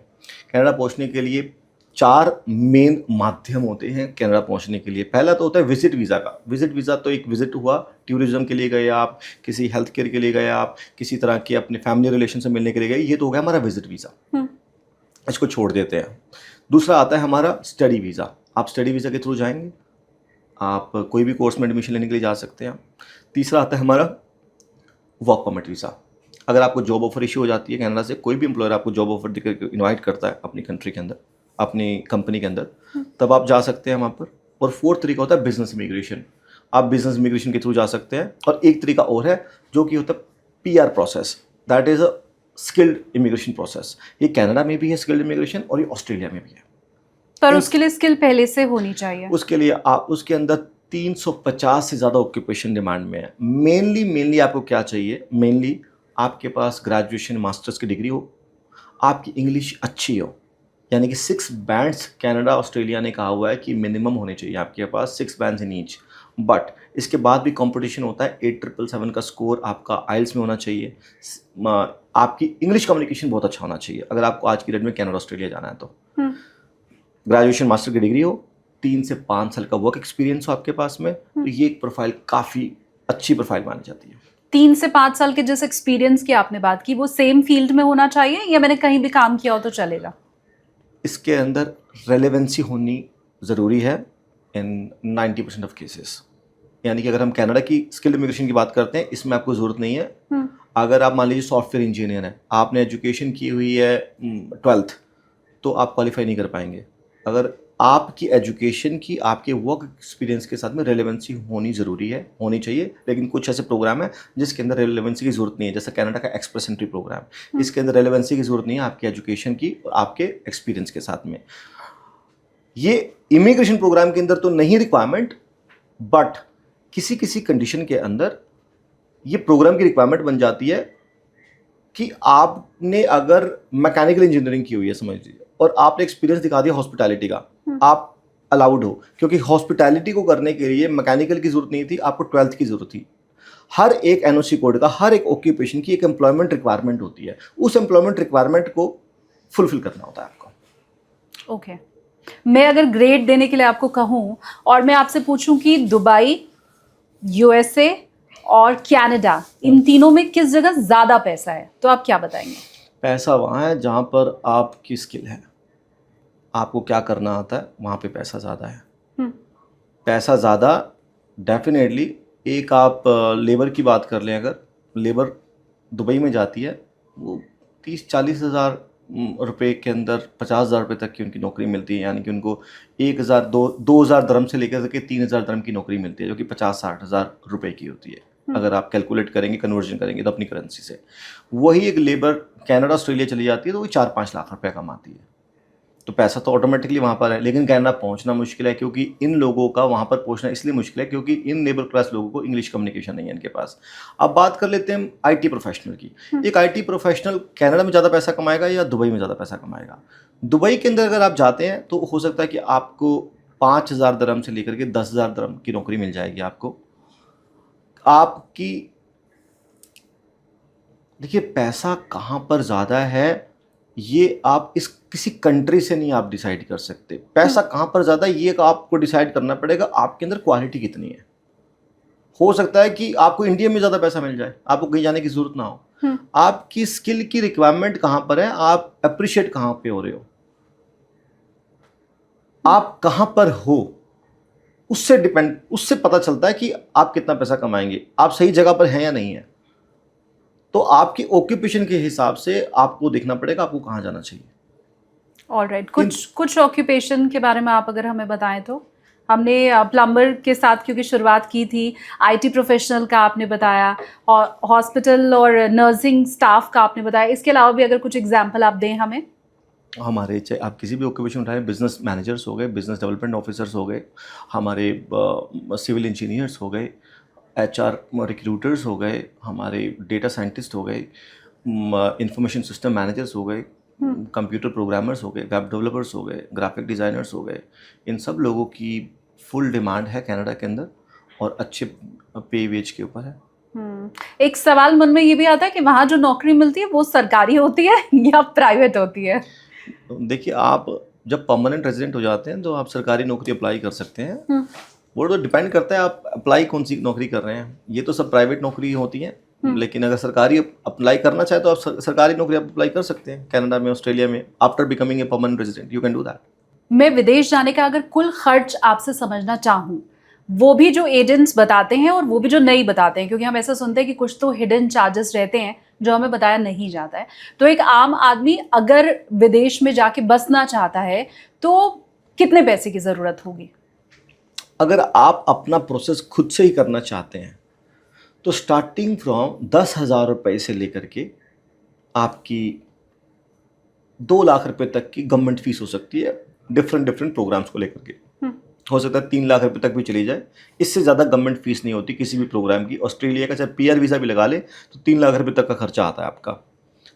कनाडा पहुंचने के लिए 4 मेन माध्यम होते हैं कनाडा पहुंचने के लिए। पहला तो होता है विजिट वीज़ा का। विजिट वीज़ा तो एक विजिट हुआ, टूरिज्म के लिए गए आप, किसी हेल्थ केयर के लिए गए आप, किसी तरह के अपने फैमिली रिलेशन से मिलने के लिए गए, ये तो हो गया हमारा विजिट वीज़ा, इसको छोड़ देते हैं। दूसरा आता है हमारा स्टडी वीज़ा। आप स्टडी वीज़ा के थ्रू जाएंगे, आप कोई भी कोर्स में एडमिशन लेने के लिए जा सकते हैं। तीसरा आता है हमारा वर्क परमिट वीज़ा। अगर आपको जॉब ऑफर इशू हो जाती है कनाडा से, कोई भी एम्प्लॉयर आपको जॉब ऑफर देकर इनवाइट करता है अपनी कंट्री के अंदर, अपनी कंपनी के अंदर, तब आप जा सकते हैं वहाँ पर। और 4th तरीका होता है बिजनेस इमिग्रेशन। आप बिजनेस इमिग्रेशन के थ्रू जा सकते हैं। और एक तरीका और है जो कि होता है PR process, that is a skilled immigration process. ये कनाडा में भी है स्किल्ड इमिग्रेशन, और ये ऑस्ट्रेलिया में भी है। पर उसके लिए स्किल पहले से होनी चाहिए। उसके लिए आप उसके अंदर 350 से ज़्यादा ऑक्यूपेशन डिमांड में है। मेनली आपको क्या चाहिए? मेनली आपके पास ग्रेजुएशन मास्टर्स की डिग्री हो, आपकी इंग्लिश अच्छी हो, यानी कि 6 बैंड्स कनाडा ऑस्ट्रेलिया ने कहा हुआ है कि मिनिमम होने चाहिए आपके पास, 6 बैंड्स इन ईच। बट इसके बाद भी कंपटीशन होता है। 8777 का स्कोर आपका आइल्स में होना चाहिए। आपकी इंग्लिश कम्युनिकेशन बहुत अच्छा होना चाहिए अगर आपको आज की डेट में कनाडा ऑस्ट्रेलिया जाना है तो। ग्रेजुएशन मास्टर की डिग्री हो, 3 से 5 साल का वर्क एक्सपीरियंस हो आपके पास में, तो ये एक प्रोफाइल काफ़ी अच्छी प्रोफाइल मानी जाती है। 3 से 5 साल के जिस एक्सपीरियंस की आपने बात की, वो सेम फील्ड में होना चाहिए या मैंने कहीं भी काम किया हो तो चलेगा? इसके अंदर रेलेवेंसी होनी ज़रूरी है इन 90% ऑफ केसेस। यानी कि अगर हम कनाडा की स्किल्ड इमिग्रेशन की बात करते हैं, इसमें आपको ज़रूरत नहीं है। अगर आप मान लीजिए सॉफ्टवेयर इंजीनियर हैं, आपने एजुकेशन की हुई है 12th, तो आप क्वालिफाई नहीं कर पाएंगे। अगर आपकी एजुकेशन की आपके वर्क एक्सपीरियंस के साथ में रेलेवेंसी होनी ज़रूरी है, होनी चाहिए। लेकिन कुछ ऐसे प्रोग्राम है जिसके अंदर रेलेवेंसी की ज़रूरत नहीं है, जैसे कनाडा का एक्सप्रेस एंट्री प्रोग्राम, इसके अंदर रेलेवेंसी की ज़रूरत नहीं है आपकी एजुकेशन की और आपके एक्सपीरियंस के साथ में। ये इमिग्रेशन प्रोग्राम के अंदर तो नहीं रिक्वायरमेंट, बट किसी किसी कंडीशन के अंदर ये प्रोग्राम की रिक्वायरमेंट बन जाती है कि आपने अगर मैकेनिकल इंजीनियरिंग की हुई है समझ लीजिए, और आपने एक्सपीरियंस दिखा दिया हॉस्पिटैलिटी का, आप अलाउड हो, क्योंकि हॉस्पिटैलिटी को करने के लिए मैकेनिकल की जरूरत नहीं थी, आपको 12th की जरूरत थी। हर एक एनओसी कोड का, हर एक ऑक्यूपेशन की एक एम्प्लॉयमेंट रिक्वायरमेंट होती है, उस एम्प्लॉयमेंट रिक्वायरमेंट को फुलफिल करना होता है आपको। ओके। मैं अगर ग्रेड देने के लिए आपको कहूँ और मैं आपसे पूछूं कि दुबई, USA और कनाडा, इन तीनों में किस जगह ज़्यादा पैसा है, तो आप क्या बताएंगे? पैसा वहाँ है जहाँ पर आपकी स्किल है, आपको क्या करना आता है, वहाँ पे पैसा ज़्यादा है। पैसा ज़्यादा डेफिनेटली। एक आप लेबर की बात कर लें, अगर लेबर दुबई में जाती है, वो 30-40 हज़ार रुपये के अंदर 50,000 रुपये तक की उनकी नौकरी मिलती है। यानी कि उनको 2,000 दरम से लेकर के 3,000 दरम की नौकरी मिलती है, जो कि 50-60 हज़ार रुपये की होती है। अगर आप कैलकुलेट करेंगे, कन्वर्जन करेंगे तो अपनी करेंसी से। वही एक लेबर कनाडा ऑस्ट्रेलिया चली जाती है तो वो 4-5 लाख रुपये कमाती है। तो पैसा तो ऑटोमेटिकली वहाँ पर है, लेकिन कनाडा पहुँचना मुश्किल है, क्योंकि इन लोगों का वहाँ पर पहुँचना इसलिए मुश्किल है क्योंकि इन लेबर क्लास लोगों को इंग्लिश कम्युनिकेशन नहीं है इनके पास। अब बात कर लेते हैं IT प्रोफेशनल की। एक IT प्रोफेशनल कनाडा में ज़्यादा पैसा कमाएगा या दुबई में ज़्यादा पैसा कमाएगा? दुबई के अंदर अगर आप जाते हैं तो हो सकता है कि आपको 5,000 दरम से लेकर के 10,000 दरम की नौकरी मिल जाएगी आपको। आपकी देखिए, पैसा कहाँ पर ज़्यादा है ये आप इस किसी कंट्री से नहीं आप डिसाइड कर सकते। पैसा कहाँ पर ज़्यादा है ये आपको डिसाइड करना पड़ेगा, आपके अंदर क्वालिटी कितनी है। हो सकता है कि आपको इंडिया में ज़्यादा पैसा मिल जाए, आपको कहीं जाने की ज़रूरत ना हो। आपकी स्किल की रिक्वायरमेंट कहाँ पर है, आप अप्रिशिएट कहाँ पे हो रहे हो, आप कहाँ पर हो, उससे पता चलता है कि आप कितना पैसा कमाएंगे, आप सही जगह पर हैं या नहीं है। तो आपकी ऑक्यूपेशन के हिसाब से आपको देखना पड़ेगा आपको कहाँ जाना चाहिए। ऑलराइट, कुछ ऑक्यूपेशन के बारे में आप अगर हमें बताएं तो। हमने प्लम्बर के साथ क्योंकि शुरुआत की थी, IT प्रोफेशनल का आपने बताया, और हॉस्पिटल और नर्सिंग स्टाफ का आपने बताया। इसके अलावा भी अगर कुछ एग्जांपल आप दें हमें। हमारे चाहे आप किसी भी ऑक्यूपेशन उठाएं, बिजनेस मैनेजर्स हो गए, बिजनेस डेवलपमेंट ऑफिसर्स हो गए, हमारे सिविल इंजीनियर्स हो गए, HR रिक्रूटर्स हो गए, हमारे डेटा साइंटिस्ट हो गए, इंफॉर्मेशन सिस्टम मैनेजर्स हो गए, कंप्यूटर प्रोग्रामर्स हो गए, वेब डेवलपर्स हो गए, ग्राफिक डिज़ाइनर्स हो गए। इन सब लोगों की फुल डिमांड है कनाडा के अंदर और अच्छे पे वेज के ऊपर है। एक सवाल मन में ये भी आता है कि वहाँ जो नौकरी मिलती है वो सरकारी होती है या प्राइवेट होती है? देखिए, आप जब परमानेंट रेजिडेंट हो जाते हैं तो आप सरकारी नौकरी अप्लाई कर सकते हैं। वो तो डिपेंड करता है आप अप्लाई कौन सी नौकरी कर रहे हैं। ये तो सब प्राइवेट नौकरी होती है, लेकिन अगर सरकारी अप्लाई करना चाहे तो आप सरकारी नौकरी आप अप्लाई कर सकते हैं कनाडा में, ऑस्ट्रेलिया में। After becoming a permanent resident you can do that. मैं विदेश जाने का अगर कुल खर्च आपसे समझना चाहूँ, वो भी जो एजेंट्स बताते हैं और वो भी जो नहीं बताते हैं, क्योंकि हम ऐसा सुनते हैं कि कुछ तो हिडन चार्जेस रहते हैं जो हमें बताया नहीं जाता है, तो एक आम आदमी अगर विदेश में जाके बसना चाहता है तो कितने पैसे की ज़रूरत होगी? अगर आप अपना प्रोसेस खुद से ही करना चाहते हैं तो स्टार्टिंग फ्रॉम 10,000 रुपये से लेकर के आपकी 2 लाख रुपए तक की गवर्नमेंट फीस हो सकती है डिफरेंट डिफरेंट प्रोग्राम्स को लेकर के। हो सकता है 3 लाख रुपए तक भी चली जाए, इससे ज़्यादा गवर्नमेंट फीस नहीं होती किसी भी प्रोग्राम की। ऑस्ट्रेलिया का चाहे PR वीज़ा भी लगा ले तो 3 लाख रुपए तक का खर्चा आता है आपका,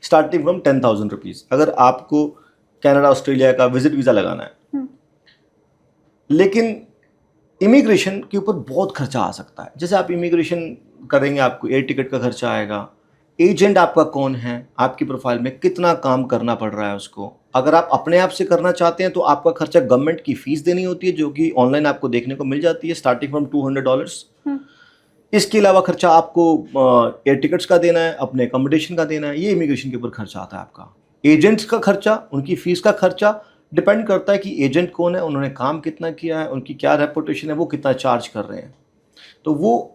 स्टार्टिंग फ्रॉम 10,000 रुपीज़। अगर आपको कनाडा ऑस्ट्रेलिया का विजिट वीज़ा लगाना है, लेकिन इमिग्रेशन के ऊपर बहुत खर्चा आ सकता है। जैसे आप इमिग्रेशन करेंगे, आपको एयर टिकट का खर्चा आएगा, एजेंट आपका कौन है, आपकी प्रोफाइल में कितना काम करना पड़ रहा है उसको। अगर आप अपने आप से करना चाहते हैं तो आपका खर्चा गवर्नमेंट की फीस देनी होती है, जो कि ऑनलाइन आपको देखने को मिल जाती है, स्टार्टिंग फ्रॉम $200। इसके अलावा खर्चा आपको एयर टिकट्स का देना है, अपने अकोमोडेशन का देना है, ये इमिग्रेशन के ऊपर खर्चा आता है आपका। एजेंट्स का खर्चा, उनकी फीस का खर्चा डिपेंड करता है कि एजेंट कौन है, उन्होंने काम कितना किया है, उनकी क्या रेपुटेशन है, वो कितना चार्ज कर रहे हैं। तो वो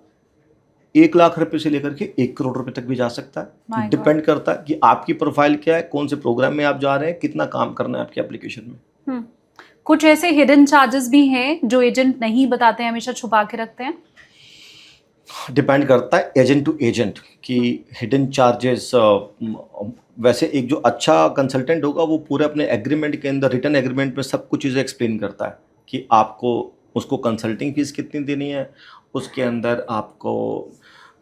1 लाख रुपए से लेकर के 1 करोड़ रुपए तक भी जा सकता है। डिपेंड करता है कि आपकी प्रोफाइल क्या है, कौन से प्रोग्राम में आप जा रहे हैं, कितना काम करना है आपकी एप्लीकेशन में। कुछ ऐसे हिडन चार्जेस भी हैं जो एजेंट नहीं बताते हैं, हमेशा छुपा के रखते हैं। डिपेंड करता है एजेंट टू एजेंट कि हिडन चार्जेस। वैसे एक जो अच्छा कंसल्टेंट होगा वो पूरे अपने एग्रीमेंट के अंदर, रिटर्न एग्रीमेंट में सब कुछ चीज़ें एक्सप्लेन करता है कि आपको उसको कंसल्टिंग फीस कितनी देनी है, उसके अंदर आपको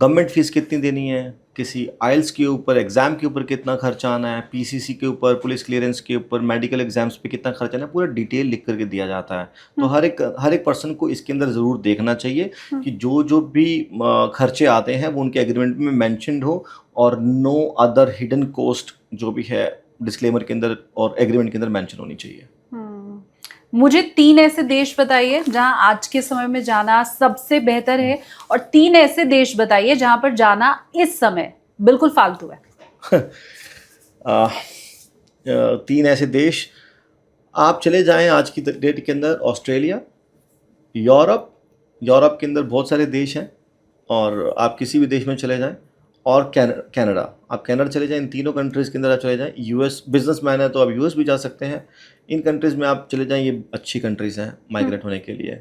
गवर्नमेंट फीस कितनी देनी है, किसी आइल्स के ऊपर, एग्ज़ाम के ऊपर कितना खर्चा आना है, PCC के ऊपर, पुलिस क्लियरेंस के ऊपर, मेडिकल एग्जाम्स पे कितना खर्चा आना है, पूरा डिटेल लिख करके दिया जाता है। तो हर एक पर्सन को इसके अंदर ज़रूर देखना चाहिए कि जो भी खर्चे आते हैं वो उनके एग्रीमेंट में मैंशनड हो, और नो अदर हिडन कॉस्ट जो भी है डिस्क्लेमर के अंदर और एग्रीमेंट के अंदर मैंशन होनी चाहिए। मुझे 3 ऐसे देश बताइए जहां आज के समय में जाना सबसे बेहतर है, और 3 ऐसे देश बताइए जहां पर जाना इस समय बिल्कुल फालतू है। 3 ऐसे देश आप चले जाएं आज की डेट के अंदर। ऑस्ट्रेलिया, यूरोप के अंदर बहुत सारे देश हैं, और आप किसी भी देश में चले जाएं, और कनाडा, आप कनाडा चले जाएं, इन तीनों कंट्रीज़ के अंदर आप चले जाएं। US बिजनेसमैन है तो आप US भी जा सकते हैं, इन कंट्रीज़ में आप चले जाएं, ये अच्छी कंट्रीज़ हैं माइग्रेट होने के लिए।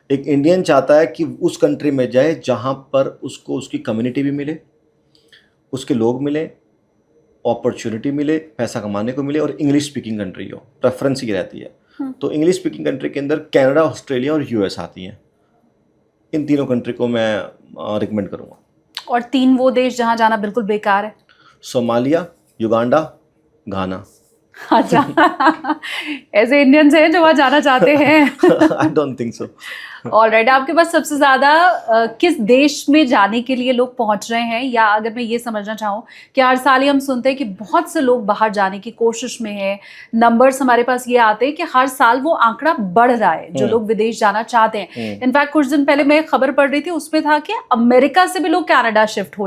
एक इंडियन चाहता है कि उस कंट्री में जाए जहाँ पर उसको उसकी कम्युनिटी भी मिले, उसके लोग मिले, अपॉर्चुनिटी मिले, पैसा कमाने को मिले, और इंग्लिश स्पीकिंग कंट्री हो, प्रेफरेंस ही रहती है। तो इंग्लिश स्पीकिंग कंट्री के अंदर कनाडा, ऑस्ट्रेलिया और US आती हैं। इन तीनों कंट्री को मैं रिकमेंड करूँगा। और 3 वो देश जहां जाना बिल्कुल बेकार है। सोमालिया, युगांडा, घाना। अच्छा। ऐसे इंडियंस हैं जो वहाँ जाना चाहते हैं। I don't think so. Alright, आपके पास सबसे ज़्यादा किस देश में जाने के लिए लोग पहुंच रहे हैं, या अगर मैं ये समझना चाहूँ कि हर साल ही हम सुनते हैं कि बहुत से लोग बाहर जाने की कोशिश में हैं, नंबर्स हमारे पास ये आते हैं कि हर साल वो आंकड़ा बढ़ रहा है जो लोग विदेश जाना चाहते हैं। इनफैक्ट कुछ दिन पहले मैं एक खबर पढ़ रही थी, उसमें था कि अमेरिका से भी लोग कनाडा शिफ्ट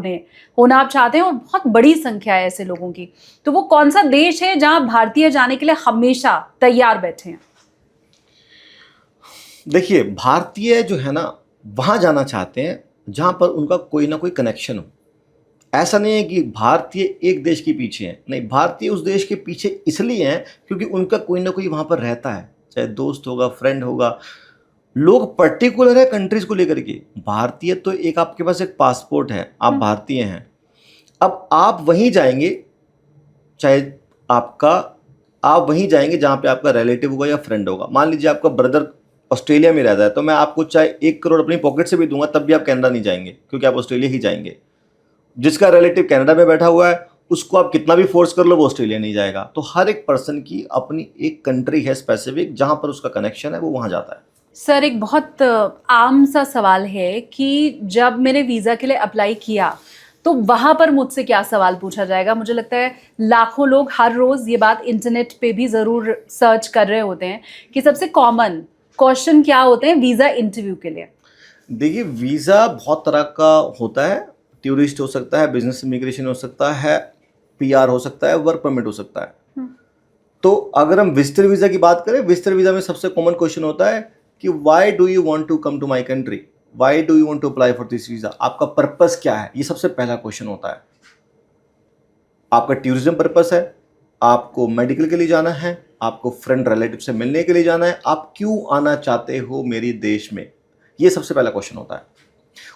होना आप चाहते हैं, और बहुत बड़ी संख्या है ऐसे लोगों की। तो वो कौन सा देश है जहाँ भारतीय जाने के लिए हमेशा तैयार बैठे हैं? देखिए, भारतीय जो है ना वहाँ जाना चाहते हैं जहाँ पर उनका कोई ना कोई कनेक्शन हो। ऐसा नहीं है कि भारतीय एक देश के पीछे हैं, नहीं, भारतीय उस देश के पीछे इसलिए हैं क्योंकि उनका कोई ना कोई वहाँ पर रहता है, चाहे दोस्त होगा, फ्रेंड होगा। लोग पर्टिकुलर है कंट्रीज को लेकर के। भारतीय तो एक आपके पास एक पासपोर्ट है, आप भारतीय हैं। अब आप वहीं जाएंगे, चाहे आप वहीं जाएंगे जहाँ पे आपका रिलेटिव होगा या फ्रेंड होगा। मान लीजिए आपका ब्रदर ऑस्ट्रेलिया में रहता है, तो मैं आपको चाहे 1 करोड़ अपनी पॉकेट से भी दूंगा, तब भी आप कनाडा नहीं जाएंगे, क्योंकि आप ऑस्ट्रेलिया ही जाएंगे। जिसका रिलेटिव कनाडा में बैठा हुआ है, उसको आप कितना भी फोर्स कर लो, वो ऑस्ट्रेलिया नहीं जाएगा। तो हर एक पर्सन की अपनी एक कंट्री है स्पेसिफिक, जहाँ पर उसका कनेक्शन है, वो वहाँ जाता है। सर, एक बहुत आम सा सवाल है कि जब मैंने वीज़ा के लिए अप्लाई किया तो वहाँ पर मुझसे क्या सवाल पूछा जाएगा? मुझे लगता है लाखों लोग हर रोज़ ये बात इंटरनेट पे भी ज़रूर सर्च कर रहे होते हैं कि सबसे कॉमन क्वेश्चन क्या होते हैं वीज़ा इंटरव्यू के लिए। देखिए, वीज़ा बहुत तरह का होता है। टूरिस्ट हो सकता है, बिजनेस इमिग्रेशन हो सकता है, PR हो सकता है, वर्क परमिट हो सकता है। तो अगर हम विजिटर वीज़ा की बात करें, विजिटर वीज़ा में सबसे कॉमन क्वेश्चन होता है कि why do you want to come to my country, why do you want to apply for this visa, आपका पर्पस क्या है, ये सबसे पहला क्वेश्चन होता है। आपका टूरिज्म पर्पस है, आपको मेडिकल के लिए जाना है, आपको फ्रेंड रिलेटिव से मिलने के लिए जाना है, आप क्यों आना चाहते हो मेरे देश में, ये सबसे पहला क्वेश्चन होता है।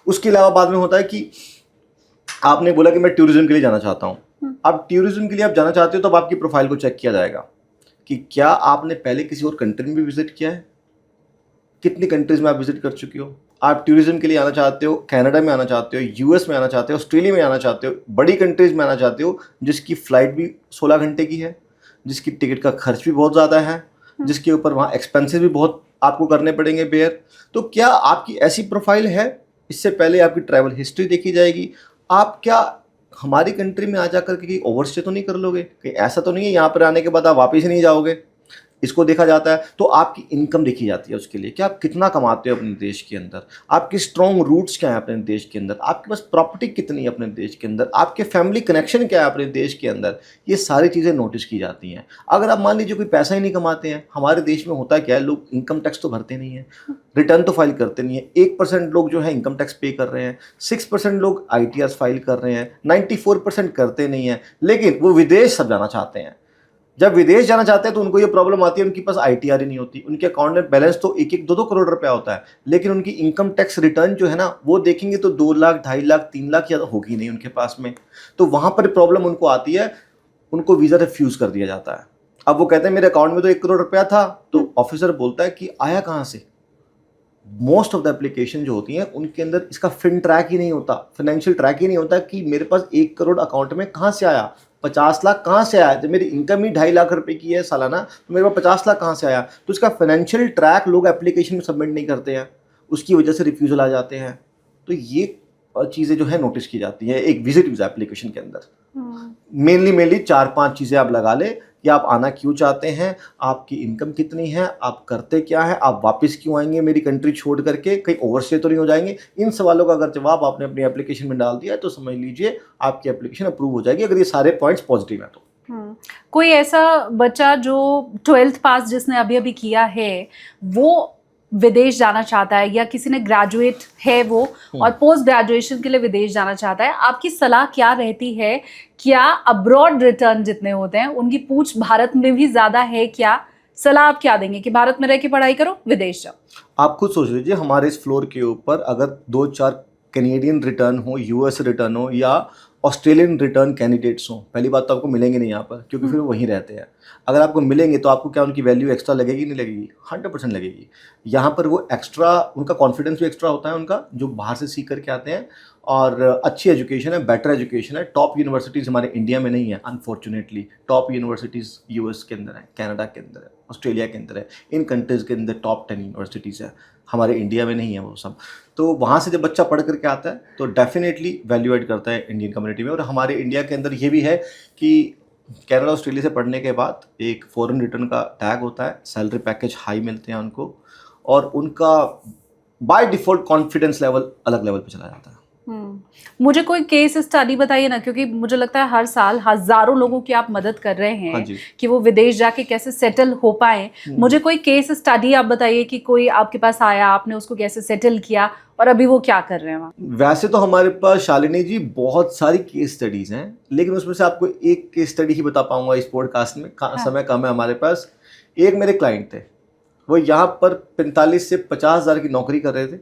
उसके अलावा बाद में होता है कि आपने बोला कि मैं टूरिज्म के लिए जाना चाहता हूँ। अब टूरिज्म के लिए आप जाना चाहते हो तो अब आपकी प्रोफाइल को चेक किया जाएगा कि क्या आपने पहले किसी और कंट्री में भी विजिट किया है, कितनी कंट्रीज में आप विजिट कर चुके हो। आप टूरिज्म के लिए आना चाहते हो, कनाडा में आना चाहते हो, यूएस में आना चाहते हो, ऑस्ट्रेलिया में आना चाहते हो, बड़ी कंट्रीज में आना चाहते हो जिसकी फ्लाइट भी 16 घंटे की है, जिसकी टिकट का खर्च भी बहुत ज़्यादा है, जिसके ऊपर वहाँ एक्सपेंसेस भी बहुत आपको करने पड़ेंगे बेयर। तो क्या आपकी ऐसी प्रोफाइल है? इससे पहले आपकी ट्रैवल हिस्ट्री देखी जाएगी। आप क्या हमारी कंट्री में आ जाकर के कहीं ओवरस्टे तो नहीं कर लोगे, कहीं ऐसा तो नहीं है यहाँ पर आने के बाद आप वापस नहीं जाओगे, इसको देखा जाता है। तो आपकी इनकम देखी जाती है उसके लिए कि आप कितना कमाते हो अपने देश के अंदर, आपकी स्ट्रॉन्ग रूट्स क्या है अपने देश के अंदर, आपके पास प्रॉपर्टी कितनी है अपने देश के अंदर, आपके फैमिली कनेक्शन क्या है अपने देश के अंदर, ये सारी चीज़ें नोटिस की जाती हैं। अगर आप मान लीजिए कोई पैसा ही नहीं कमाते हैं, हमारे देश में होता क्या है, लोग इनकम टैक्स तो भरते नहीं है, रिटर्न तो फाइल करते नहीं है। 1% लोग जो है इनकम टैक्स पे कर रहे हैं, 6% लोग ITR फाइल कर रहे हैं, 94% करते नहीं हैं, लेकिन वो विदेश सब जाना चाहते हैं। जब विदेश जाना चाहते हैं तो उनको ये प्रॉब्लम आती है, उनके पास ITR ही नहीं होती, उनके अकाउंट में बैलेंस तो 1-1, 2-2 करोड़ रुपया होता है, लेकिन उनकी इनकम टैक्स रिटर्न जो है ना वो देखेंगे तो 2 लाख, 2.5 लाख, 3 लाख या होगी नहीं उनके पास में। तो वहाँ पर प्रॉब्लम उनको आती है, उनको वीज़ा रिफ्यूज़ कर दिया जाता है। अब वो कहते हैं मेरे अकाउंट में तो 1 करोड़ रुपया था, तो ऑफिसर बोलता है कि आया कहाँ से। मोस्ट ऑफ द एप्लीकेशन जो होती हैं उनके अंदर इसका फिन ट्रैक ही नहीं होता, फाइनेंशियल ट्रैक ही नहीं होता कि मेरे पास 1 करोड़ अकाउंट में कहाँ से आया, 50 लाख कहाँ से आया। जब मेरी इनकम ही 2.5 लाख रुपए की है सालाना, तो मेरे पास 50 लाख कहाँ से आया। तो इसका फाइनेंशियल ट्रैक लोग एप्लीकेशन में सबमिट नहीं करते हैं, उसकी वजह से रिफ्यूजल आ जाते हैं। तो ये चीज़ें जो है नोटिस की जाती है एक विजिट वीज़ा एप्लीकेशन के अंदर। मेनली 4-5 चीज़ें आप लगा ले कि आप आना क्यों चाहते हैं, आपकी इनकम कितनी है, आप करते क्या है, आप वापस क्यों आएंगे मेरी कंट्री छोड़ करके, कहीं ओवरस्टे तो नहीं हो जाएंगे। इन सवालों का अगर जवाब आपने अपनी एप्लीकेशन में डाल दिया है तो समझ लीजिए आपकी एप्लीकेशन अप्रूव हो जाएगी, अगर ये सारे पॉइंट्स पॉजिटिव हैं तो। कोई ऐसा बच्चा जो 12th पास जिसने अभी अभी किया है वो विदेश जाना चाहता है, या किसी ने ग्रेजुएट है वो और पोस्ट ग्रेजुएशन के लिए विदेश जाना चाहता है, आपकी सलाह क्या रहती है? क्या अब्रॉड रिटर्न जितने होते हैं उनकी पूछ भारत में भी ज़्यादा है क्या? सलाह आप क्या देंगे कि भारत में रह के पढ़ाई करो, विदेश जाओ? आप खुद सोच लीजिए, हमारे इस फ्लोर के ऊपर अगर 2-4 कैनेडियन रिटर्न हो, US रिटर्न हो या ऑस्ट्रेलियन रिटर्न कैंडिडेट्स हों, पहली बात तो आपको मिलेंगे नहीं यहाँ पर, क्योंकि फिर वो वहीं रहते हैं। अगर आपको मिलेंगे तो आपको क्या उनकी वैल्यू एक्स्ट्रा लगेगी नहीं लगेगी? 100% लगेगी। यहाँ पर वो एक्स्ट्रा, उनका कॉन्फिडेंस भी एक्स्ट्रा होता है उनका, जो बाहर से सीख करके आते हैं, और अच्छी एजुकेशन है, बेटर एजुकेशन है। टॉप यूनिवर्सिटीज़ हमारे इंडिया में नहीं है अनफॉर्चुनेटली। टॉप यूनिवर्सिटीज़ US के अंदर है, कनाडा के अंदर है, ऑस्ट्रेलिया के अंदर है, इन कंट्रीज़ के अंदर टॉप 10 यूनिवर्सिटीज़ है, हमारे इंडिया में नहीं है वो सब। तो वहाँ से जब बच्चा पढ़ करके आता है तो डेफिनेटली वैल्यू एड करता है इंडियन कम्युनिटी में। और हमारे इंडिया के अंदर ये भी है कि कनाडा ऑस्ट्रेलिया से पढ़ने के बाद एक फॉरेन रिटर्न का टैग होता है, सैलरी पैकेज हाई मिलते हैं उनको, और उनका बाय डिफ़ॉल्ट कॉन्फिडेंस लेवल अलग लेवल पे चला जाता है। मुझे कोई केस स्टडी बताइए ना, क्योंकि मुझे लगता है हर साल हजारों लोगों की आप मदद कर रहे हैं कि वो विदेश जाके कैसे सेटल हो पाए। मुझे कोई केस स्टडी आप बताइए कि कोई आपके पास आया, आपने उसको कैसे सेटल किया और अभी वो क्या कर रहे हैं वहाँ। वैसे तो हमारे पास शालिनी जी बहुत सारी केस स्टडीज हैं, लेकिन उसमें से आपको एक केस स्टडी ही बता पाऊंगा इस पॉडकास्ट में, समय कम है हमारे पास। एक मेरे क्लाइंट थे, वो यहाँ पर 45 से 50 हज़ार की नौकरी कर रहे थे।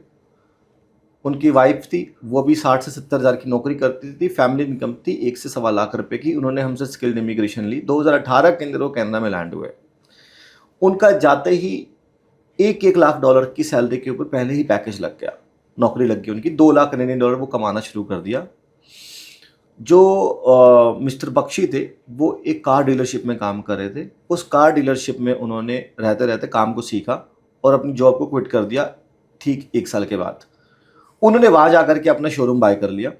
उनकी वाइफ थी, वो भी 60 से 70 हज़ार की नौकरी करती थी। फैमिली इनकम थी 1 से 1.25 लाख रुपए की। उन्होंने हमसे स्किल्ड इमिग्रेशन ली, 2018 के अंदर वो कनाडा में लैंड हुए। उनका जाते ही 1-1 लाख डॉलर की सैलरी के ऊपर पहले ही पैकेज लग गया, नौकरी लग गई उनकी। 2 लाख कनेडियन डॉलर वो कमाना शुरू कर दिया। जो मिस्टर बख्शी थे वो एक कार डीलरशिप में काम कर रहे थे। उस कार डीलरशिप में उन्होंने रहते रहते काम को सीखा और अपनी जॉब को क्विट कर दिया। ठीक 1 साल के बाद उन्होंने वहाँ जा कर के अपना शोरूम बाय कर लिया।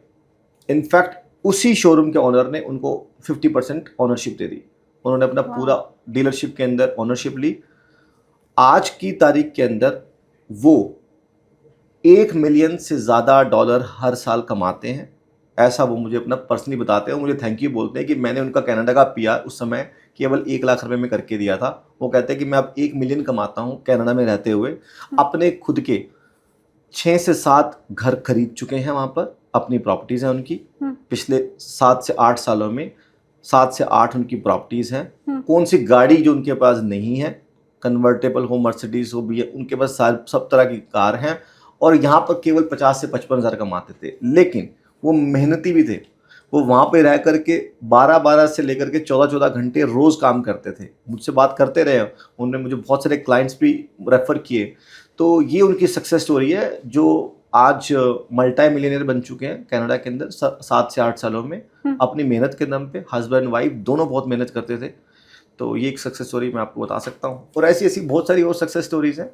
इनफैक्ट उसी शोरूम के ओनर ने उनको 50% ऑनरशिप दे दी। उन्होंने अपना पूरा डीलरशिप के अंदर ऑनरशिप ली। आज की तारीख के अंदर वो 1 मिलियन से ज़्यादा डॉलर हर साल कमाते हैं। ऐसा वो मुझे अपना पर्सनली बताते हैं, मुझे थैंक यू बोलते हैं कि मैंने उनका कनाडा का PR उस समय केवल 1 लाख रुपए में करके दिया था। वो कहते हैं कि मैं अब 1 मिलियन कमाता हूँ कनाडा में रहते हुए। अपने खुद के 6 से 7 घर खरीद चुके हैं वहाँ पर, अपनी प्रॉपर्टीज़ हैं उनकी। पिछले 7 से 8 सालों में 7 से 8 उनकी प्रॉपर्टीज़ हैं। कौन सी गाड़ी जो उनके पास नहीं है, कन्वर्टेबल हो, मर्सिडीज़ हो भी है, उनके पास सब तरह की कार हैं। और यहाँ पर केवल 50 से 55 हज़ार कमाते थे, लेकिन वो मेहनती भी थे। वो वहाँ पे रह करके 12-12 से लेकर के 14-14 घंटे रोज़ काम करते थे, मुझसे बात करते रहे, उन्होंने मुझे बहुत सारे क्लाइंट्स भी रेफ़र किए। तो ये उनकी सक्सेस स्टोरी है, जो आज मल्टी मिलियनेयर बन चुके हैं कनाडा के अंदर 7 से 8 सालों में, अपनी मेहनत के दम पे। हस्बैंड वाइफ दोनों बहुत मेहनत करते थे। तो ये एक सक्सेस स्टोरी मैं आपको बता सकता हूँ, और ऐसी ऐसी बहुत सारी और सक्सेस स्टोरीज हैं।